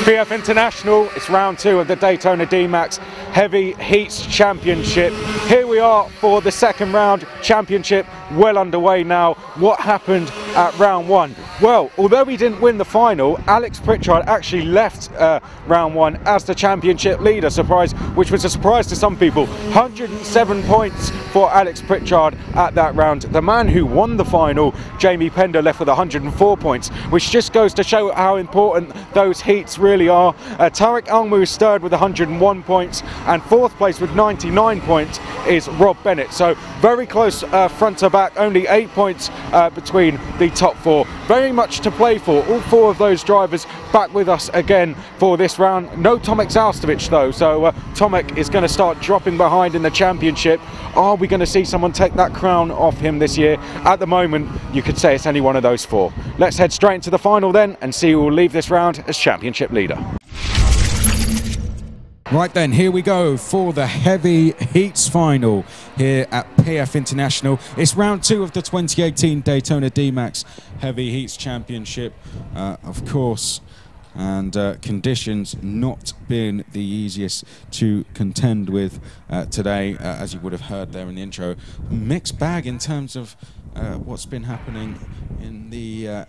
PF International, it's round 2 of the Daytona DMAX Heavy Heats Championship. Here we are for the second round, championship well underway now. What happened at round 1? Well, although we didn't win the final, Alex Pritchard actually left round 1 as the championship leader, which was a surprise to some people. 107 points for Alex Pritchard at that round. The man who won the final, Jamie Pender, left with 104 points, which just goes to show how important those heats really are. Tarik Almou is third with 101 points, and fourth place with 99 points is Rob Bennett. So very close front to back, only 8 points between the top 4. Very much to play for. All 4 of those drivers back with us again for this round. No Tomek Zaustovic though, so Tomek is going to start dropping behind in the championship. Are we going to see someone take that crown off him this year? At the moment, you could say it's only one of those 4. Let's head straight into the final then and see who will leave this round as championship leader. Right then, here we go for the Heavy Heats final here at PF International. It's round 2 of the 2018 Daytona DMAX Heavy Heats Championship, of course, and conditions not being the easiest to contend with today, as you would have heard there in the intro. Mixed bag in terms of what's been happening in the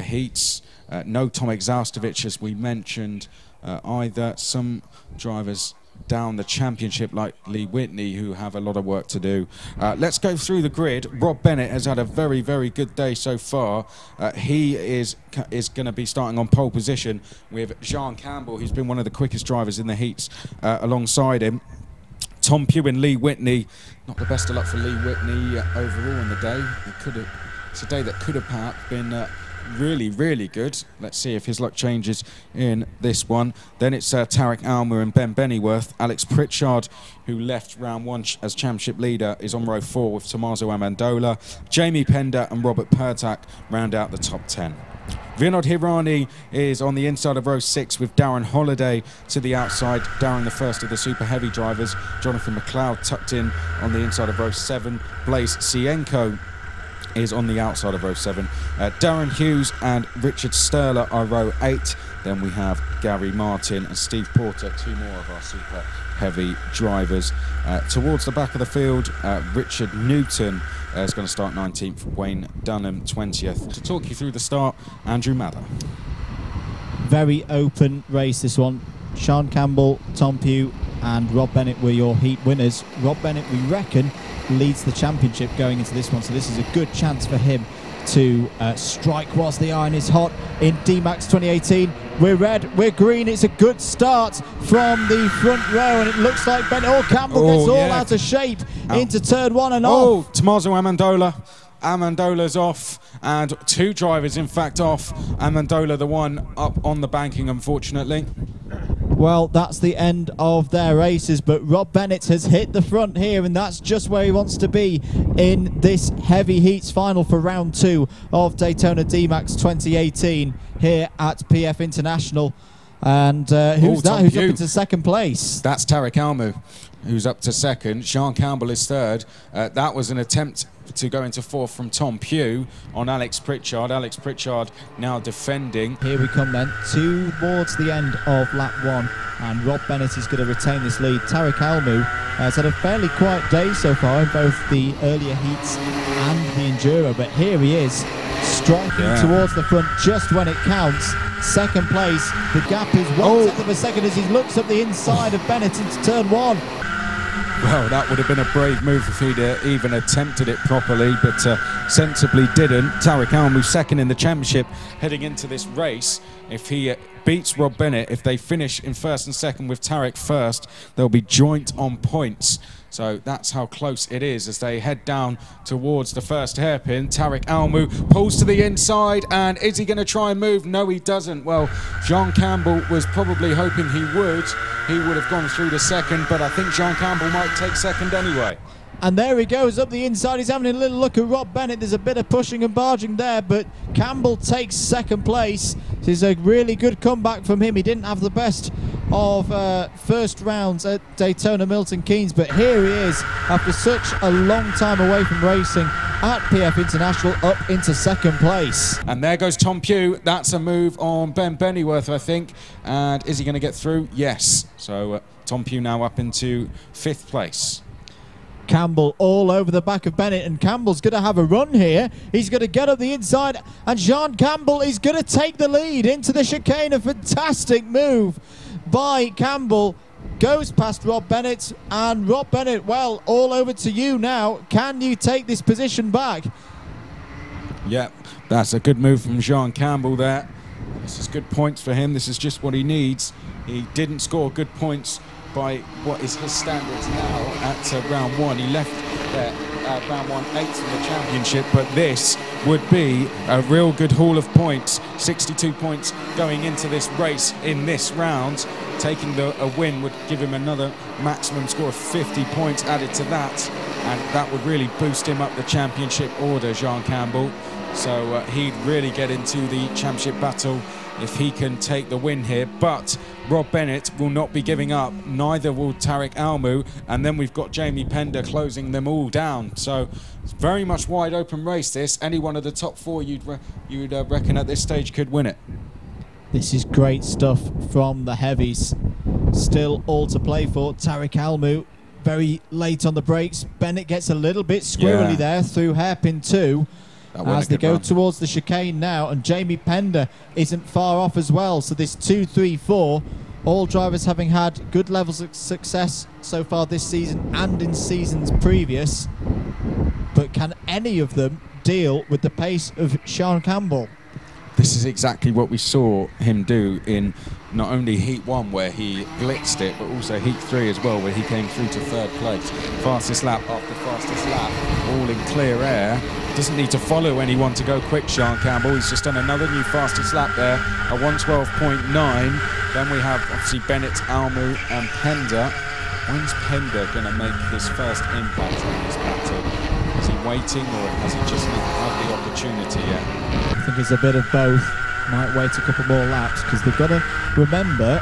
heats. No Tomek Zaustovic, as we mentioned, either. Some drivers down the championship like Lee Whitney who have a lot of work to do. Let's go through the grid. Rob Bennett has had a very, very good day so far. He is going to be starting on pole position with Xian Campbell, who's been one of the quickest drivers in the heats, alongside him. Tom Pugh and Lee Whitney, not the best of luck for Lee Whitney overall in the day. It's a day that could have perhaps been really, really good. Let's see if his luck changes in this one. Then it's Tarik Almou and Ben Bennyworth. Alex Pritchard, who left round 1 as championship leader, is on row 4 with Tommaso Amendola. Jamie Pender and Robert Pertak round out the top 10. Vinod Hirani is on the inside of row 6 with Darren Holiday to the outside. Darren, the first of the super heavy drivers. Jonathan McLeod tucked in on the inside of row 7. Blaise Sienko is on the outside of row 7. Darren Hughes and Richard Sterler are row 8. Then we have Gary Martin and Steve Porter, 2 more of our super heavy drivers. Towards the back of the field, Richard Newton is going to start 19th, Wayne Dunham 20th. To talk you through the start, Andrew Mather. Very open race, this one. Xian Campbell, Tom Pugh and Rob Bennett were your heat winners. Rob Bennett, we reckon, leads the championship going into this one, so this is a good chance for him to strike whilst the iron is hot in DMAX 2018. We're red, we're green. It's a good start from the front row, and it looks like Bennett Campbell gets all out of shape into turn 1 and off. Tommaso Amendola. Amendola's off, and 2 drivers in fact off. Amendola the one up on the banking, unfortunately. Well, that's the end of their races, but Rob Bennett has hit the front here, and that's just where he wants to be in this Heavy Heats final for round 2 of Daytona DMAX 2018 here at PF International. And who's that? Who's up into second place? That's Tarik Almou, who's up to second. Xian Campbell is third. That was an attempt to go into 4th from Tom Pugh on Alex Pritchard. Alex Pritchard now defending. Here we come then, towards the end of lap 1, and Rob Bennett is going to retain this lead. Tarik Almou has had a fairly quiet day so far in both the earlier heats and the Enduro, but here he is, striking towards the front just when it counts. Second place, the gap is 1/10 of a second as he looks up the inside of Bennett into turn 1. Well, that would have been a brave move if he'd even attempted it properly, but sensibly didn't. Tarik Almou second in the championship heading into this race. If he beats Rob Bennett, if they finish in 1st and 2nd with Tarik first, they'll be joint on points. So that's how close it is as they head down towards the first hairpin. Tarik Almou pulls to the inside, and is he going to try and move? No, he doesn't. Well, Xian Campbell was probably hoping he would. He would have gone through the second, but I think Xian Campbell might take second anyway. And there he goes up the inside. He's having a little look at Rob Bennett. There's a bit of pushing and barging there, but Campbell takes second place. This is a really good comeback from him. He didn't have the best of first rounds at Daytona Milton Keynes, but here he is after such a long time away from racing at PF International, up into second place. And there goes Tom Pugh. That's a move on Ben Bennyworth, I think. And is he going to get through? Yes. So Tom Pugh now up into 5th place. Campbell all over the back of Bennett, and Campbell's going to have a run here. He's going to get up the inside, and Xian Campbell is going to take the lead into the chicane. A fantastic move by Campbell. Goes past Rob Bennett, and Rob Bennett, well, all over to you now. Can you take this position back? Yep, that's a good move from Xian Campbell there. This is good points for him. This is just what he needs. He didn't score good points by what is his standards now at round 1. He left there round 1 8th in the championship, but this would be a real good haul of points. 62 points going into this race in this round. Taking a win would give him another maximum score of 50 points added to that, and that would really boost him up the championship order, Xian Campbell. So he'd really get into the championship battle if he can take the win here. But Rob Bennett will not be giving up, neither will Tarik Almou, and then we've got Jamie Pender closing them all down. So it's very much wide open race this. Any one of the top 4 you'd reckon at this stage could win it. This is great stuff from the heavies. Still all to play for. Tarik Almou very late on the brakes. Bennett gets a little bit squirrely there through hairpin 2. As they go towards the chicane now, and Jamie Pender isn't far off as well. So this 2, 3, 4, all drivers having had good levels of success so far this season and in seasons previous. But can any of them deal with the pace of Xian Campbell? This is exactly what we saw him do in not only Heat 1, where he blitzed it, but also Heat 3 as well, where he came through to 3rd place. Fastest lap after fastest lap, all in clear air. Doesn't need to follow anyone to go quick, Xian Campbell. He's just done another new fastest lap there, a 1:12.9. Then we have, obviously, Bennett, Almou and Pender. When's Pender going to make his first impact on this battle? Is he waiting, or has he just not had the opportunity yet? I think it's a bit of both. Might wait a couple more laps, because they've got to remember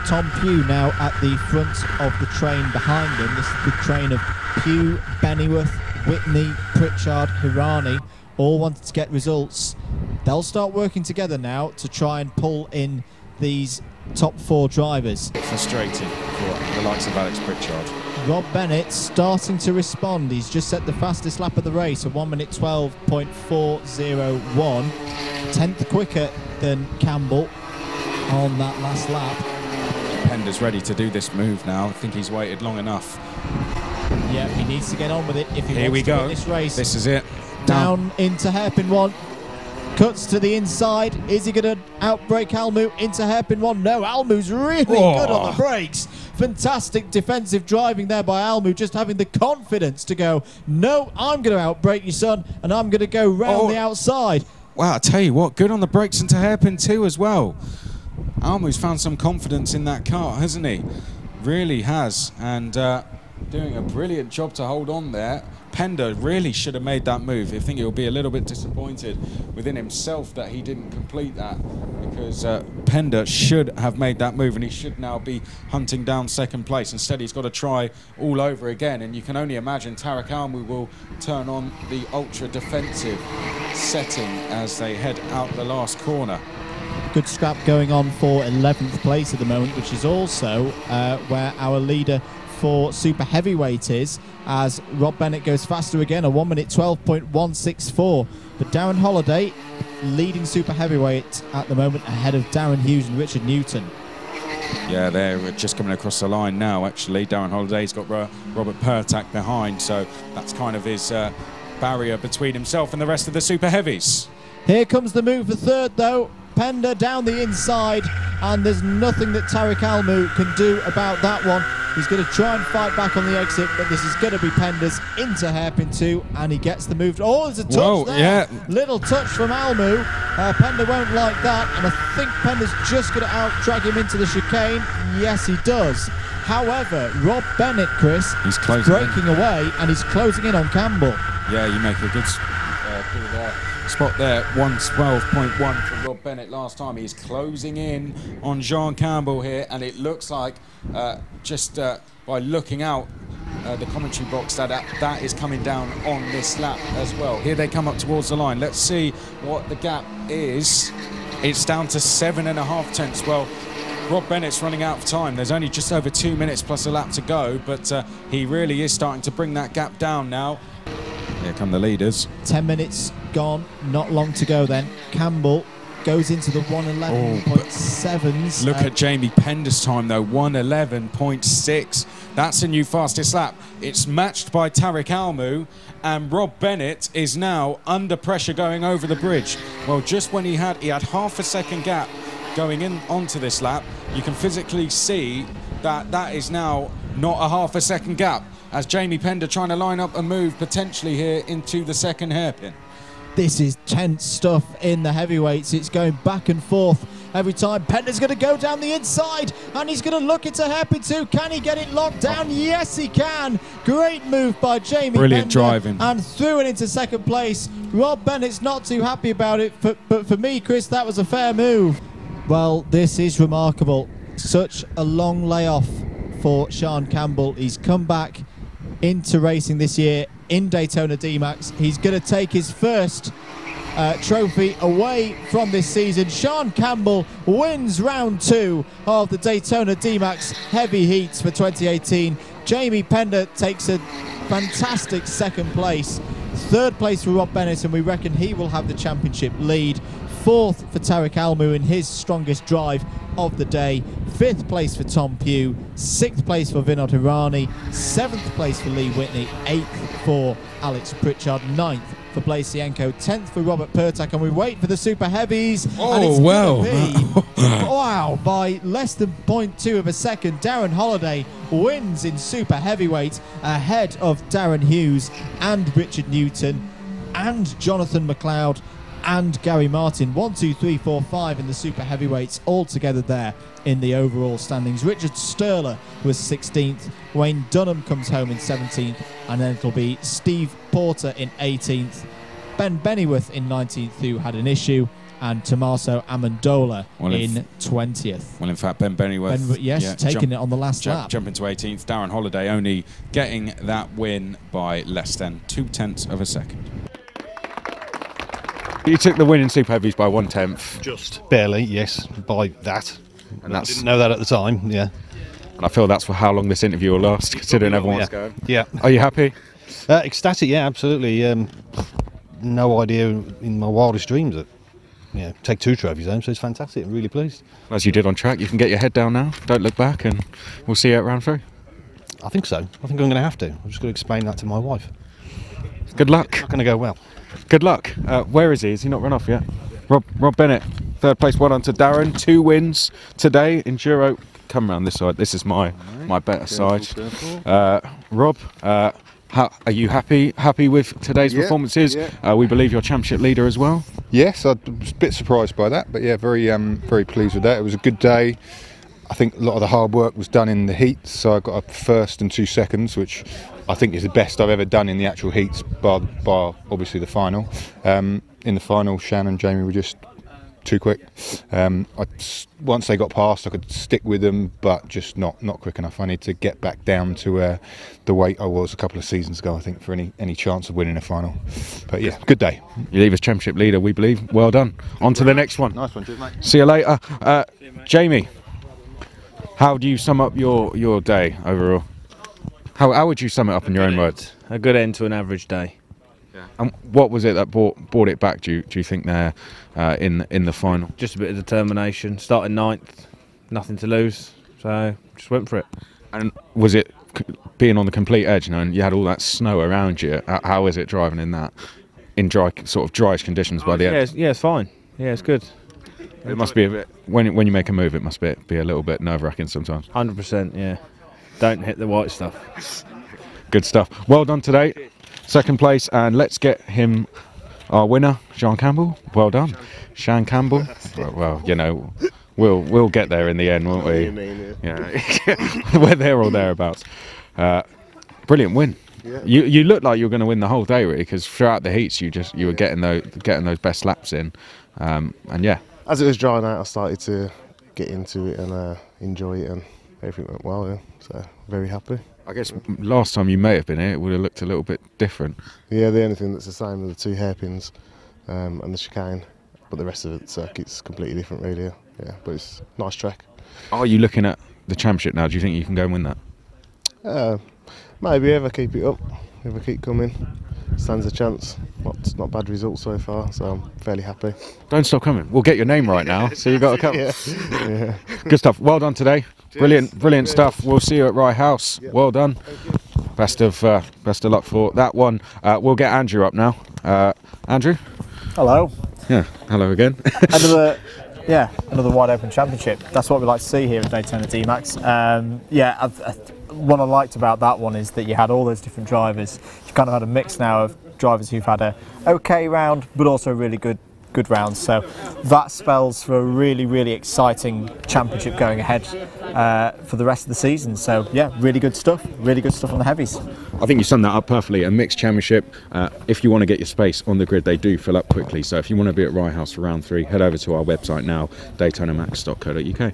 Tom Pugh now at the front of the train behind him. This is the train of Pugh, Bennyworth, Whitney, Pritchard, Hirani, all wanted to get results. They'll start working together now to try and pull in these top 4 drivers. Frustrating for the likes of Alex Pritchard. Rob Bennett starting to respond. He's just set the fastest lap of the race, a 1:12.401. 10th quicker than Campbell on that last lap. Pender's ready to do this move now. I think he's waited long enough. Yeah, he needs to get on with it if he Here wants we to go. win this race. This is it. Down into hairpin 1. Cuts to the inside. Is he going to outbrake Almou into hairpin 1? No, Almou's really good on the brakes. Fantastic defensive driving there by Almou, just having the confidence to go, no, I'm going to outbrake you, son, and I'm going to go round the outside. Wow, I tell you what, good on the brakes into hairpin 2 as well. Almou's found some confidence in that car, hasn't he? Really has, and doing a brilliant job to hold on there. Pender really should have made that move. I think he'll be a little bit disappointed within himself that he didn't complete that, because Pender should have made that move, and he should now be hunting down 2nd place. Instead, he's got to try all over again, and you can only imagine Tarik Almou will turn on the ultra defensive setting as they head out the last corner. Good scrap going on for 11th place at the moment, which is also where our leader for super heavyweight is, as Rob Bennett goes faster again, a 1:12.164. But Darren Holiday leading super heavyweight at the moment, ahead of Darren Hughes and Richard Newton. Yeah, they're just coming across the line now, actually. Darren Holiday's got Robert Pertak behind, so that's kind of his barrier between himself and the rest of the super heavies. Here comes the move for 3rd, though. Pender down the inside, and there's nothing that Tarik Almou can do about that one. He's going to try and fight back on the exit, but this is going to be Pender's into hairpin 2, and he gets the move. Oh, there's a touch there. Yeah. Little touch from Almou. Pender won't like that, and I think Pender's just going to out-drag him into the chicane. Yes, he does. However, Rob Bennett, Chris, he's breaking away, and he's closing in on Campbell. Yeah, you make a good spot there. 112.1 for Rob Bennett last time. He's closing in on Xian Campbell here, and it looks like just by looking out the commentary box that is coming down on this lap as well. Here they come up towards the line. Let's see what the gap is. It's down to 7.5 tenths. Well, Rob Bennett's running out of time. There's only just over 2 minutes plus a lap to go, but he really is starting to bring that gap down now. Here come the leaders. 10 minutes gone, not long to go then. Campbell goes into the 1:11.7s. Look at Jamie Pender's time though, 1:11.6. That's a new fastest lap. It's matched by Tarik Almou, and Rob Bennett is now under pressure going over the bridge. Well, just when he had half a second gap going in onto this lap, you can physically see that is now not a half a second gap, as Jamie Pender trying to line up a move potentially here into the second hairpin. This is tense stuff in the heavyweights. It's going back and forth every time. Pender's going to go down the inside, and he's going to look into hairpin 2. Can he get it locked down? Yes, he can. Great move by Jamie Brilliant Pender, driving. and threw it into second place. Rob Bennett's not too happy about it, but for me, Chris, that was a fair move. Well, this is remarkable. Such a long layoff for Xian Campbell. He's come back into racing this year in Daytona DMAX. He's going to take his first trophy away from this season. Xian Campbell wins round 2 of the Daytona DMAX heavy heats for 2018. Jamie Pender takes a fantastic second place. Third place for Rob Bennett, and we reckon he will have the championship lead. Fourth for Tarik Almou in his strongest drive of the day. Fifth place for Tom Pugh. Sixth place for Vinod Hirani. Seventh place for Lee Whitney. Eighth for Alex Pritchard. Ninth for Blaise Sienko. 10th for Robert Pertak, and we wait for the super heavies. Oh, well. Wow, by less than 0.2 of a second, Darren Holiday wins in super heavyweight ahead of Darren Hughes and Richard Newton and Jonathan McLeod and Gary Martin. 1, 2, 3, 4, 5 in the super heavyweights all together there in the overall standings. Richard Sterler was 16th. Wayne Dunham comes home in 17th, and then it'll be Steve Porter in 18th, Ben Bennyworth in 19th, who had an issue, and Tommaso Amendola in 20th. Well, in fact, Ben Bennyworth, taking it on the last lap. Jumping to 18th. Darren Holiday only getting that win by less than 0.2 of a second. You took the win in Super Heavies by 1/10. Just barely, yes, by that. And I didn't know that at the time, yeah. And I feel that's for how long this interview will last, considering everyone's going. Yeah. Are you happy? Ecstatic, yeah, absolutely. No idea in my wildest dreams that, take 2 trophies home, so it's fantastic. I'm really pleased. As you did on track, you can get your head down now. Don't look back, and we'll see you at round 3. I think so. I think I'm going to have to. I'm just going to explain that to my wife. Good luck. It's not going to go well. Good luck. Where is he? Has he not run off yet? Rob Bennett, 3rd place, well done to Darren. 2 wins today. Enduro, come round this side. This is my better side. Rob, how are you happy with today's performances? Yeah. We believe you're championship leader as well. Yes, I was a bit surprised by that, but yeah, very pleased with that. It was a good day. I think a lot of the hard work was done in the heats, so I got a 1st and 2 seconds, which I think is the best I've ever done in the actual heats, bar obviously the final. In the final, Xian and Jamie were just too quick. Once they got past, I could stick with them, but just not quick enough. I need to get back down to the weight I was a couple of seasons ago, I think, for any chance of winning a final. But yeah, good day. You leave as championship leader, we believe. Well done. On to the next one. Nice one, cheers, mate. See you later. Jamie, how do you sum up your day overall? How would you sum it up in your own words? A good end to an average day. Yeah. And what was it that brought it back? Do you think there in the final? Just a bit of determination. Starting 9th, nothing to lose, so just went for it. And was it being on the complete edge, and you had all that snow around you? How is it driving in that driest conditions by the end? Yeah, it's fine. Yeah, it's good. It must be a bit when you make a move. It must be a little bit nerve-wracking sometimes. 100%, yeah. Don't hit the white stuff. Good stuff. Well done today. Second place, and let's get him our winner, Xian Campbell. Well done, Xian Campbell. Well, you know, we'll get there in the end, won't we? Yeah, we're there or thereabouts. Brilliant win. Yeah. You looked like you were going to win the whole day, really, because throughout the heats you were getting those best laps in, and yeah. As it was drying out, I started to get into it and enjoy it, and everything went well. Yeah, so very happy. I guess last time you may have been here, it would have looked a little bit different. Yeah, the only thing that's the same are the 2 hairpins and the chicane, but the rest of the circuit's completely different, really. Yeah, but it's a nice track. Are you looking at the championship now? Do you think you can go and win that? Maybe if I keep it up, if I keep coming, stands a chance. Not bad results so far, so I'm fairly happy. Don't stop coming. We'll get your name right now, so you got to come. Yeah. Good stuff. Well done today. Cheers. Brilliant stuff. We'll see you at Rye House. Yep. Well done. Best of luck for that one. We'll get Andrew up now. Andrew. Hello. Yeah. Hello again. Another wide open championship. That's what we like to see here at Daytona DMAX. What I liked about that one is that you had all those different drivers. You kind of had a mix now of drivers who've had a okay round, but also really good rounds. So that spells for a really exciting championship going ahead for the rest of the season. So yeah, really good stuff on the heavies. I think you summed that up perfectly. A mixed championship. If you want to get your space on the grid, they do fill up quickly. So if you want to be at Rye House for round 3, head over to our website now, daytonamax.co.uk.